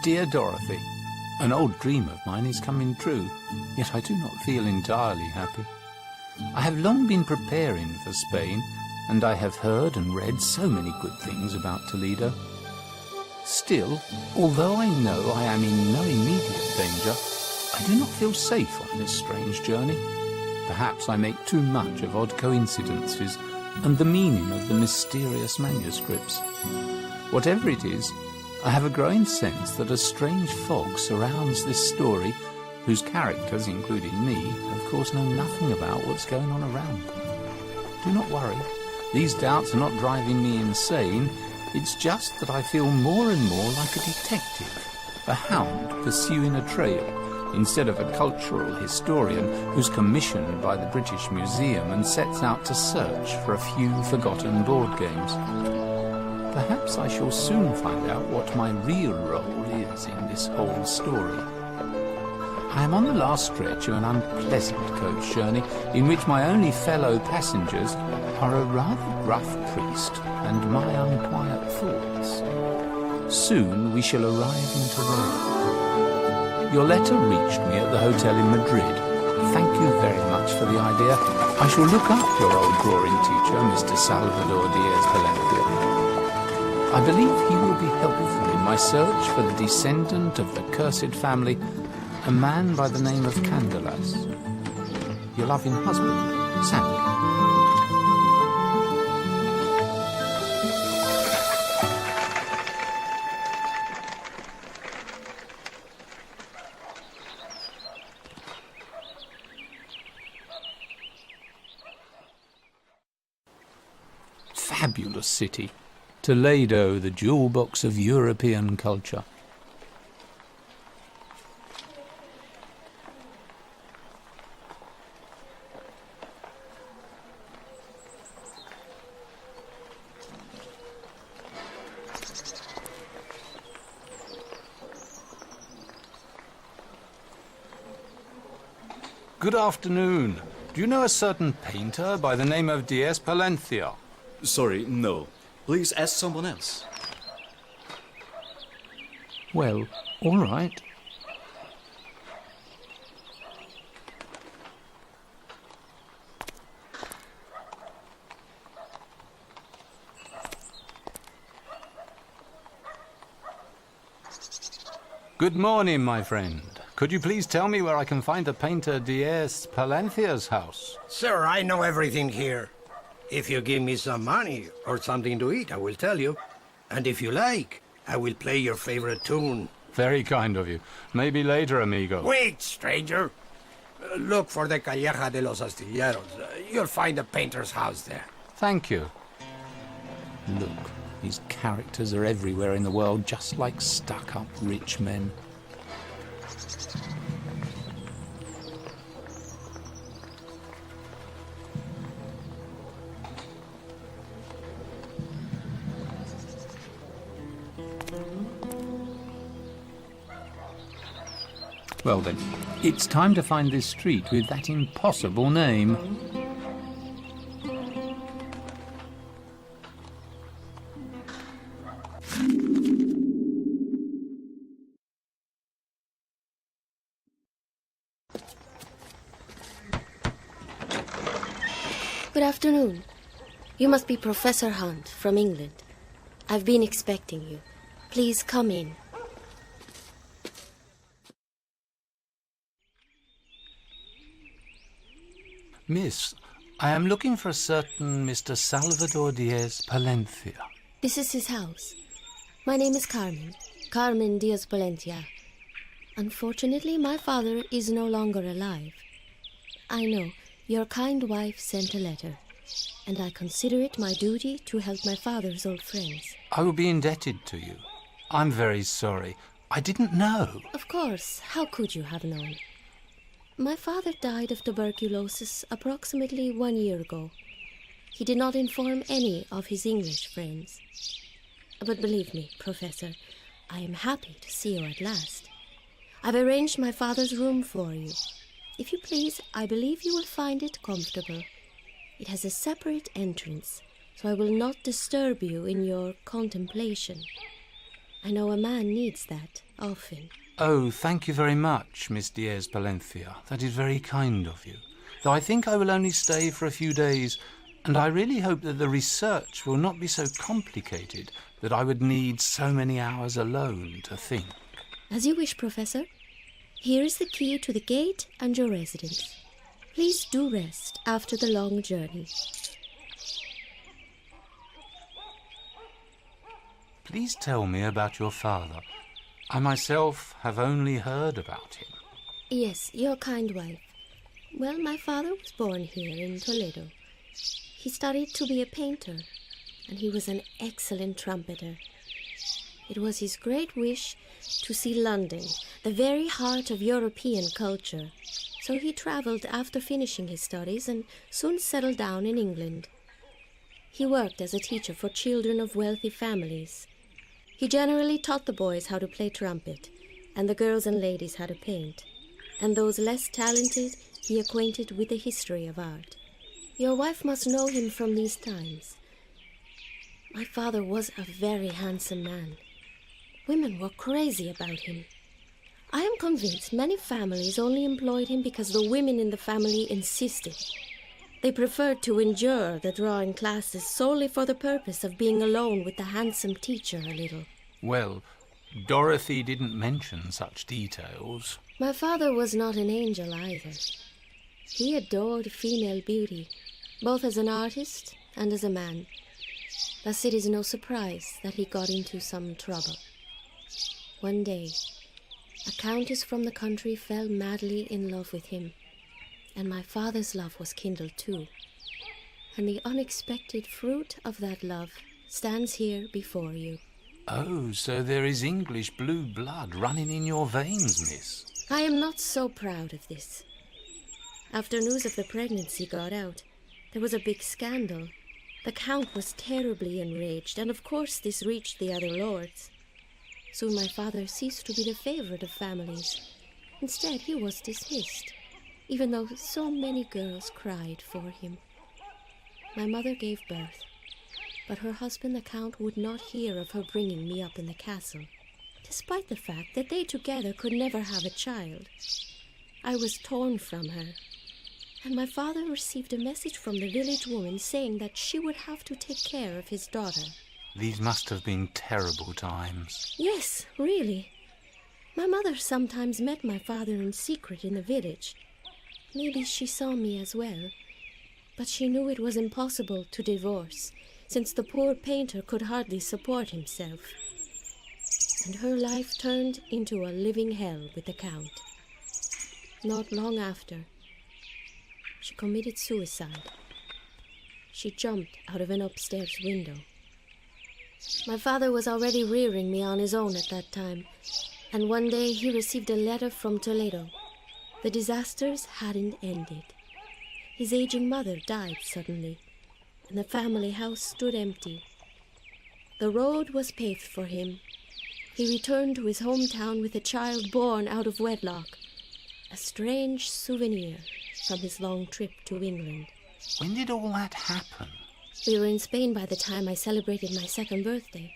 Dear Dorothy, an old dream of mine is coming true, yet I do not feel entirely happy. I have long been preparing for Spain, and I have heard and read so many good things about Toledo. Still, although I know I am in no immediate danger, I do not feel safe on this strange journey. Perhaps I make too much of odd coincidences and the meaning of the mysterious manuscripts. Whatever it is, I have a growing sense that a strange fog surrounds this story, whose characters, including me, of course know nothing about what's going on around them. Do not worry, these doubts are not driving me insane. It's just that I feel more and more like a detective, a hound pursuing a trail, instead of a cultural historian who's commissioned by the British Museum and sets out to search for a few forgotten board games. Perhaps I shall soon find out what my real role is in this whole story. I am on the last stretch of an unpleasant coach journey in which my only fellow passengers are a rather gruff priest and my unquiet thoughts. Soon we shall arrive in Toledo. Your letter reached me at the hotel in Madrid. Thank you very much for the idea. I shall look up your old drawing teacher, Mr. Salvador Diaz-Palencia. I believe he will be helpful in my search for the descendant of the cursed family, a man by the name of Candelas. Your loving husband, Sammy. Fabulous city. Toledo, the jewel box of European culture. Good afternoon. Do you know a certain painter by the name of Diaz-Palencia? Sorry, no. Please ask someone else. Well, all right. Good morning, my friend. Could you please tell me where I can find the painter Diaz-Palencia's house? Sir, I know everything here. If you give me some money or something to eat, I will tell you. And if you like, I will play your favorite tune. Very kind of you. Maybe later, amigo. Wait, stranger. Look for the Calleja de los Astilleros. You'll find the painter's house there. Thank you. Look, these characters are everywhere in the world, just like stuck-up rich men. Well then, it's time to find this street with that impossible name. Good afternoon. You must be Professor Hunt from England. I've been expecting you. Please come in. Miss, I am looking for a certain Mr. Salvador Diaz-Palencia. This is his house. My name is Carmen. Carmen Diaz-Palencia. Unfortunately, my father is no longer alive. I know. Your kind wife sent a letter, and I consider it my duty to help my father's old friends. I will be indebted to you. I'm very sorry. I didn't know. Of course. How could you have known? My father died of tuberculosis approximately 1 year ago. He did not inform any of his English friends. But believe me, Professor, I am happy to see you at last. I've arranged my father's room for you. If you please, I believe you will find it comfortable. It has a separate entrance, so I will not disturb you in your contemplation. I know a man needs that often. Oh, thank you very much, Miss Diaz Palencia. That is very kind of you. Though I think I will only stay for a few days, and I really hope that the research will not be so complicated that I would need so many hours alone to think. As you wish, Professor. Here is the key to the gate and your residence. Please do rest after the long journey. Please tell me about your father. I myself have only heard about him. Yes, your kind wife. Well, my father was born here in Toledo. He studied to be a painter, and he was an excellent trumpeter. It was his great wish to see London, the very heart of European culture. So he travelled after finishing his studies and soon settled down in England. He worked as a teacher for children of wealthy families. He generally taught the boys how to play trumpet, and the girls and ladies how to paint. And those less talented he acquainted with the history of art. Your wife must know him from these times. My father was a very handsome man. Women were crazy about him. I am convinced many families only employed him because the women in the family insisted. They preferred to endure the drawing classes solely for the purpose of being alone with the handsome teacher a little. Well, Dorothy didn't mention such details. My father was not an angel either. He adored female beauty, both as an artist and as a man. Thus it is no surprise that he got into some trouble. One day, a countess from the country fell madly in love with him, and my father's love was kindled too. And the unexpected fruit of that love stands here before you. Oh, so there is English blue blood running in your veins, miss. I am not so proud of this. After news of the pregnancy got out, there was a big scandal. The Count was terribly enraged, and of course this reached the other lords. Soon my father ceased to be the favorite of families. Instead, he was dismissed, even though so many girls cried for him. My mother gave birth, but her husband the Count would not hear of her bringing me up in the castle, despite the fact that they together could never have a child. I was torn from her, and my father received a message from the village woman saying that she would have to take care of his daughter. These must have been terrible times. Yes, really. My mother sometimes met my father in secret in the village. Maybe she saw me as well, but she knew it was impossible to divorce, since the poor painter could hardly support himself. And her life turned into a living hell with the Count. Not long after, she committed suicide. She jumped out of an upstairs window. My father was already rearing me on his own at that time, and one day he received a letter from Toledo. The disasters hadn't ended. His aging mother died suddenly, and the family house stood empty. The road was paved for him. He returned to his hometown with a child born out of wedlock, a strange souvenir from his long trip to England. When did all that happen? We were in Spain by the time I celebrated my second birthday.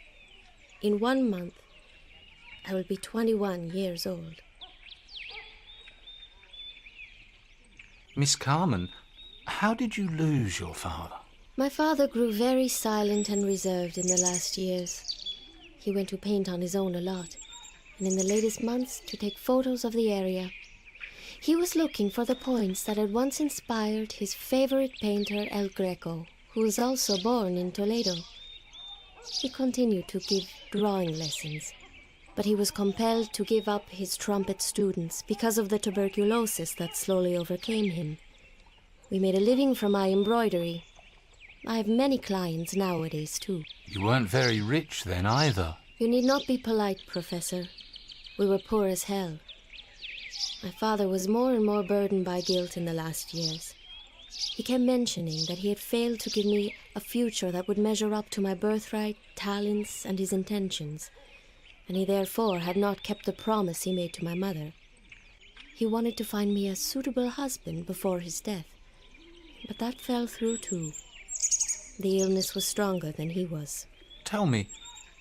In 1 month, I will be 21 years old. Miss Carmen, how did you lose your father? My father grew very silent and reserved in the last years. He went to paint on his own a lot, and in the latest months to take photos of the area. He was looking for the points that had once inspired his favorite painter, El Greco, who was also born in Toledo. He continued to give drawing lessons, but he was compelled to give up his trumpet students because of the tuberculosis that slowly overcame him. We made a living from my embroidery. I have many clients nowadays, too. You weren't very rich then either. You need not be polite, Professor. We were poor as hell. My father was more and more burdened by guilt in the last years. He kept mentioning that he had failed to give me a future that would measure up to my birthright, talents, and his intentions, and he therefore had not kept the promise he made to my mother. He wanted to find me a suitable husband before his death, but that fell through too. The illness was stronger than he was. Tell me,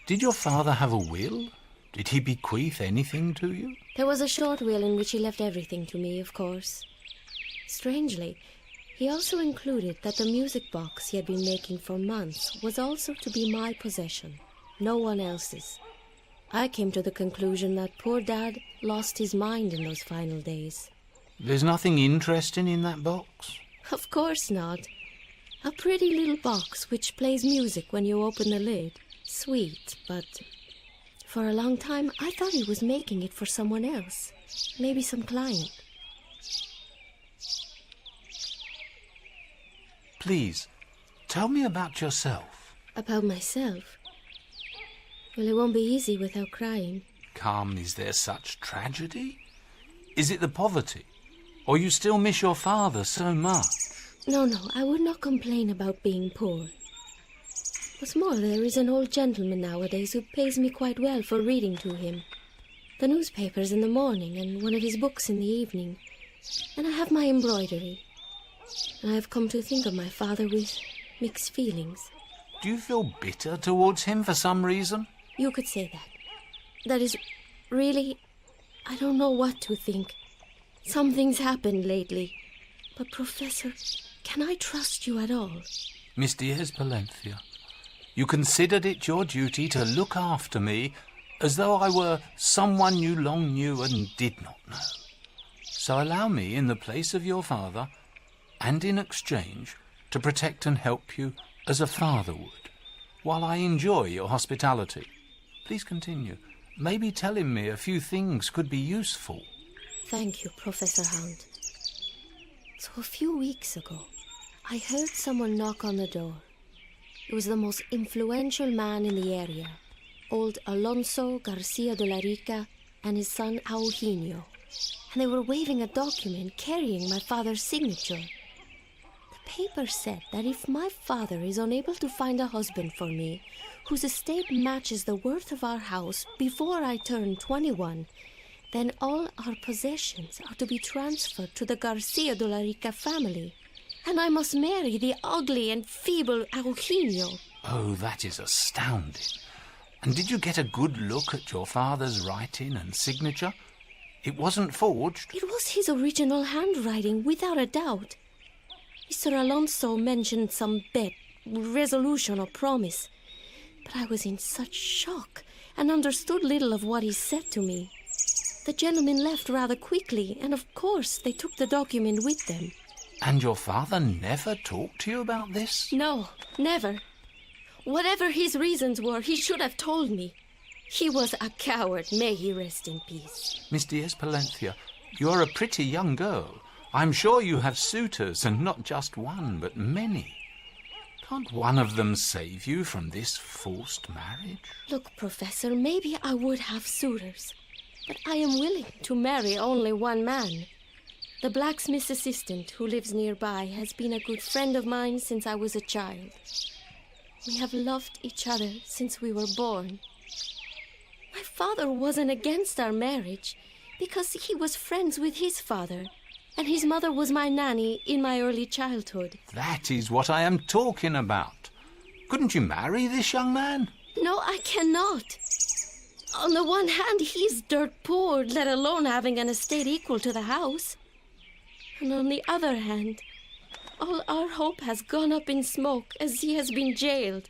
did your father have a will? Did he bequeath anything to you? There was a short will in which he left everything to me, of course. Strangely, he also included that the music box he had been making for months was also to be my possession, no one else's. I came to the conclusion that poor Dad lost his mind in those final days. There's nothing interesting in that box? Of course not. A pretty little box which plays music when you open the lid. Sweet, but for a long time I thought he was making it for someone else. Maybe some client. Please, tell me about yourself. About myself? Well, it won't be easy without crying. Come, is there such tragedy? Is it the poverty? Or you still miss your father so much? No, I would not complain about being poor. What's more, there is an old gentleman nowadays who pays me quite well for reading to him. The newspapers in the morning and one of his books in the evening. And I have my embroidery. And I have come to think of my father with mixed feelings. Do you feel bitter towards him for some reason? You could say that. That is, really, I don't know what to think. Something's happened lately. But, Professor, can I trust you at all? Miss Diaz Palencia, you considered it your duty to look after me as though I were someone you long knew and did not know. So allow me, in the place of your father, and in exchange, to protect and help you as a father would, while I enjoy your hospitality. Please continue. Maybe telling me a few things could be useful. Thank you, Professor Hound. So a few weeks ago, I heard someone knock on the door. It was the most influential man in the area, old Alonso Garcia de la Rica and his son Eugenio, and they were waving a document carrying my father's signature. The paper said that if my father is unable to find a husband for me, whose estate matches the worth of our house before I turn 21, then all our possessions are to be transferred to the Garcia de la Rica family, and I must marry the ugly and feeble Eugenio. Oh, that is astounding. And did you get a good look at your father's writing and signature? It wasn't forged? It was his original handwriting, without a doubt. Mr. Alonso mentioned some bet, resolution or promise, but I was in such shock and understood little of what he said to me. The gentlemen left rather quickly, and of course they took the document with them. And your father never talked to you about this? No, never. Whatever his reasons were, he should have told me. He was a coward, may he rest in peace. Miss Diaz Palencia, you're a pretty young girl. I'm sure you have suitors, and not just one, but many. Can't one of them save you from this forced marriage? Look, Professor, maybe I would have suitors, but I am willing to marry only one man. The blacksmith's assistant who lives nearby has been a good friend of mine since I was a child. We have loved each other since we were born. My father wasn't against our marriage because he was friends with his father, and his mother was my nanny in my early childhood. That is what I am talking about. Couldn't you marry this young man? No, I cannot. On the one hand, he's dirt poor, let alone having an estate equal to the house. And on the other hand, all our hope has gone up in smoke as he has been jailed.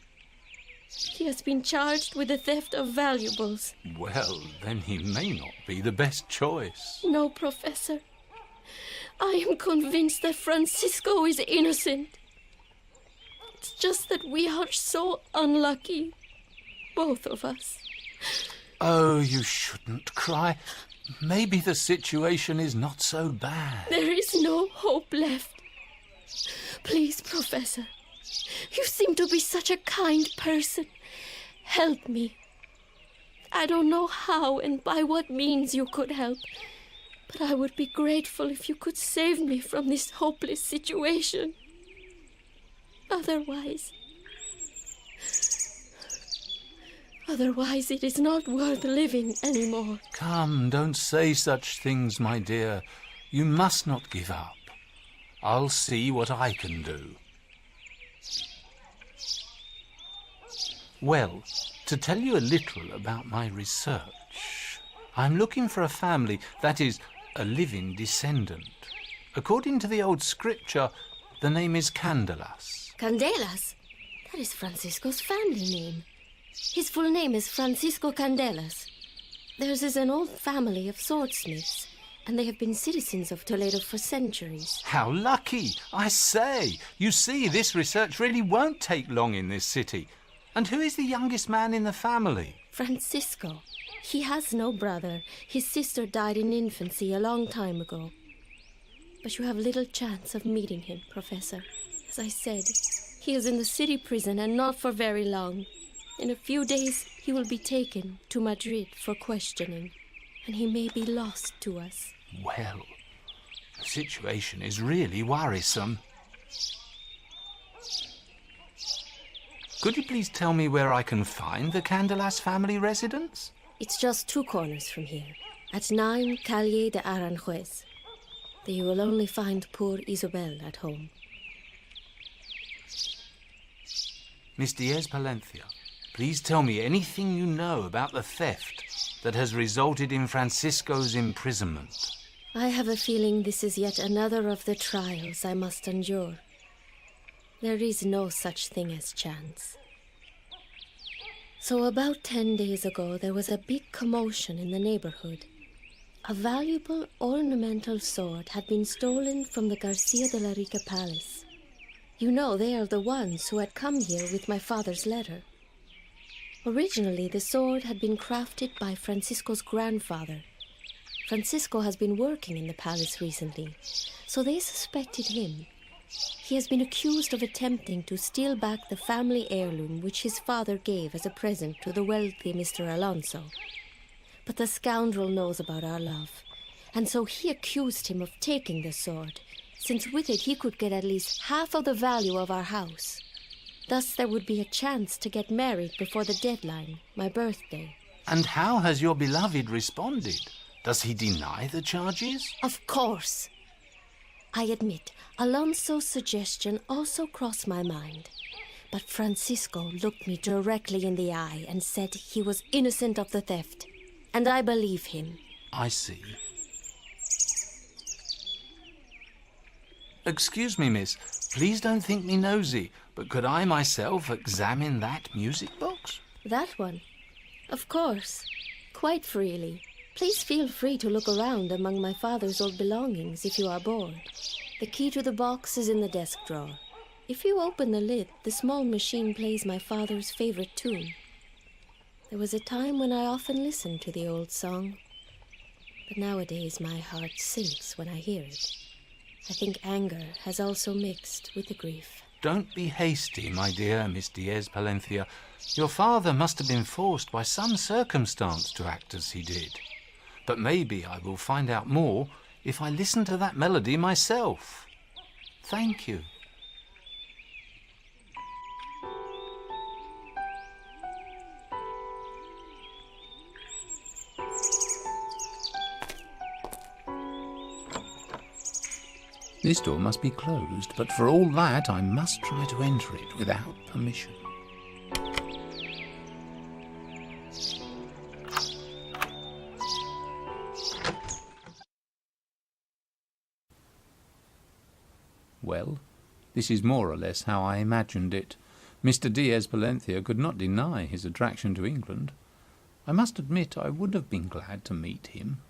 He has been charged with the theft of valuables. Well, then he may not be the best choice. No, Professor. I am convinced that Francisco is innocent. It's just that we are so unlucky, both of us. Oh, you shouldn't cry. Maybe the situation is not so bad. There is no hope left. Please, Professor, you seem to be such a kind person. Help me. I don't know how and by what means you could help, but I would be grateful if you could save me from this hopeless situation. Otherwise, it is not worth living anymore. Come, don't say such things, my dear. You must not give up. I'll see what I can do. Well, to tell you a little about my research, I'm looking for a family, that is, a living descendant. According to the old scripture, the name is Candelas. Candelas? That is Francisco's family name. His full name is Francisco Candelas. Theirs is an old family of swordsmiths, and they have been citizens of Toledo for centuries. How lucky! I say, you see, this research really won't take long in this city. And who is the youngest man in the family? Francisco. He has no brother. His sister died in infancy a long time ago. But you have little chance of meeting him, Professor. As I said, he is in the city prison and not for very long. In a few days, he will be taken to Madrid for questioning, and he may be lost to us. Well, the situation is really worrisome. Could you please tell me where I can find the Candelas family residence? It's just 2 corners from here, at 9 Calle de Aranjuez. There you will only find poor Isabel at home. Miss Diaz Palencia, please tell me anything you know about the theft that has resulted in Francisco's imprisonment. I have a feeling this is yet another of the trials I must endure. There is no such thing as chance. So about 10 days ago, there was a big commotion in the neighborhood. A valuable ornamental sword had been stolen from the Garcia de la Rica palace. You know, they are the ones who had come here with my father's letter. Originally, the sword had been crafted by Francisco's grandfather. Francisco has been working in the palace recently, so they suspected him. He has been accused of attempting to steal back the family heirloom which his father gave as a present to the wealthy Mr. Alonso. But the scoundrel knows about our love, and so he accused him of taking the sword, since with it he could get at least half of the value of our house. Thus there would be a chance to get married before the deadline, my birthday. And how has your beloved responded? Does he deny the charges? Of course. I admit, Alonso's suggestion also crossed my mind. But Francisco looked me directly in the eye and said he was innocent of the theft. And I believe him. I see. Excuse me, miss. Please don't think me nosy, but could I myself examine that music box? That one? Of course. Quite freely. Please feel free to look around among my father's old belongings if you are bored. The key to the box is in the desk drawer. If you open the lid, the small machine plays my father's favorite tune. There was a time when I often listened to the old song, but nowadays my heart sinks when I hear it. I think anger has also mixed with the grief. Don't be hasty, my dear Miss Diaz Palencia. Your father must have been forced by some circumstance to act as he did. But maybe I will find out more if I listen to that melody myself. Thank you. This door must be closed, but for all that I must try to enter it without permission. Well, this is more or less how I imagined it. Mr. Diaz Palencia could not deny his attraction to England. I must admit I would have been glad to meet him.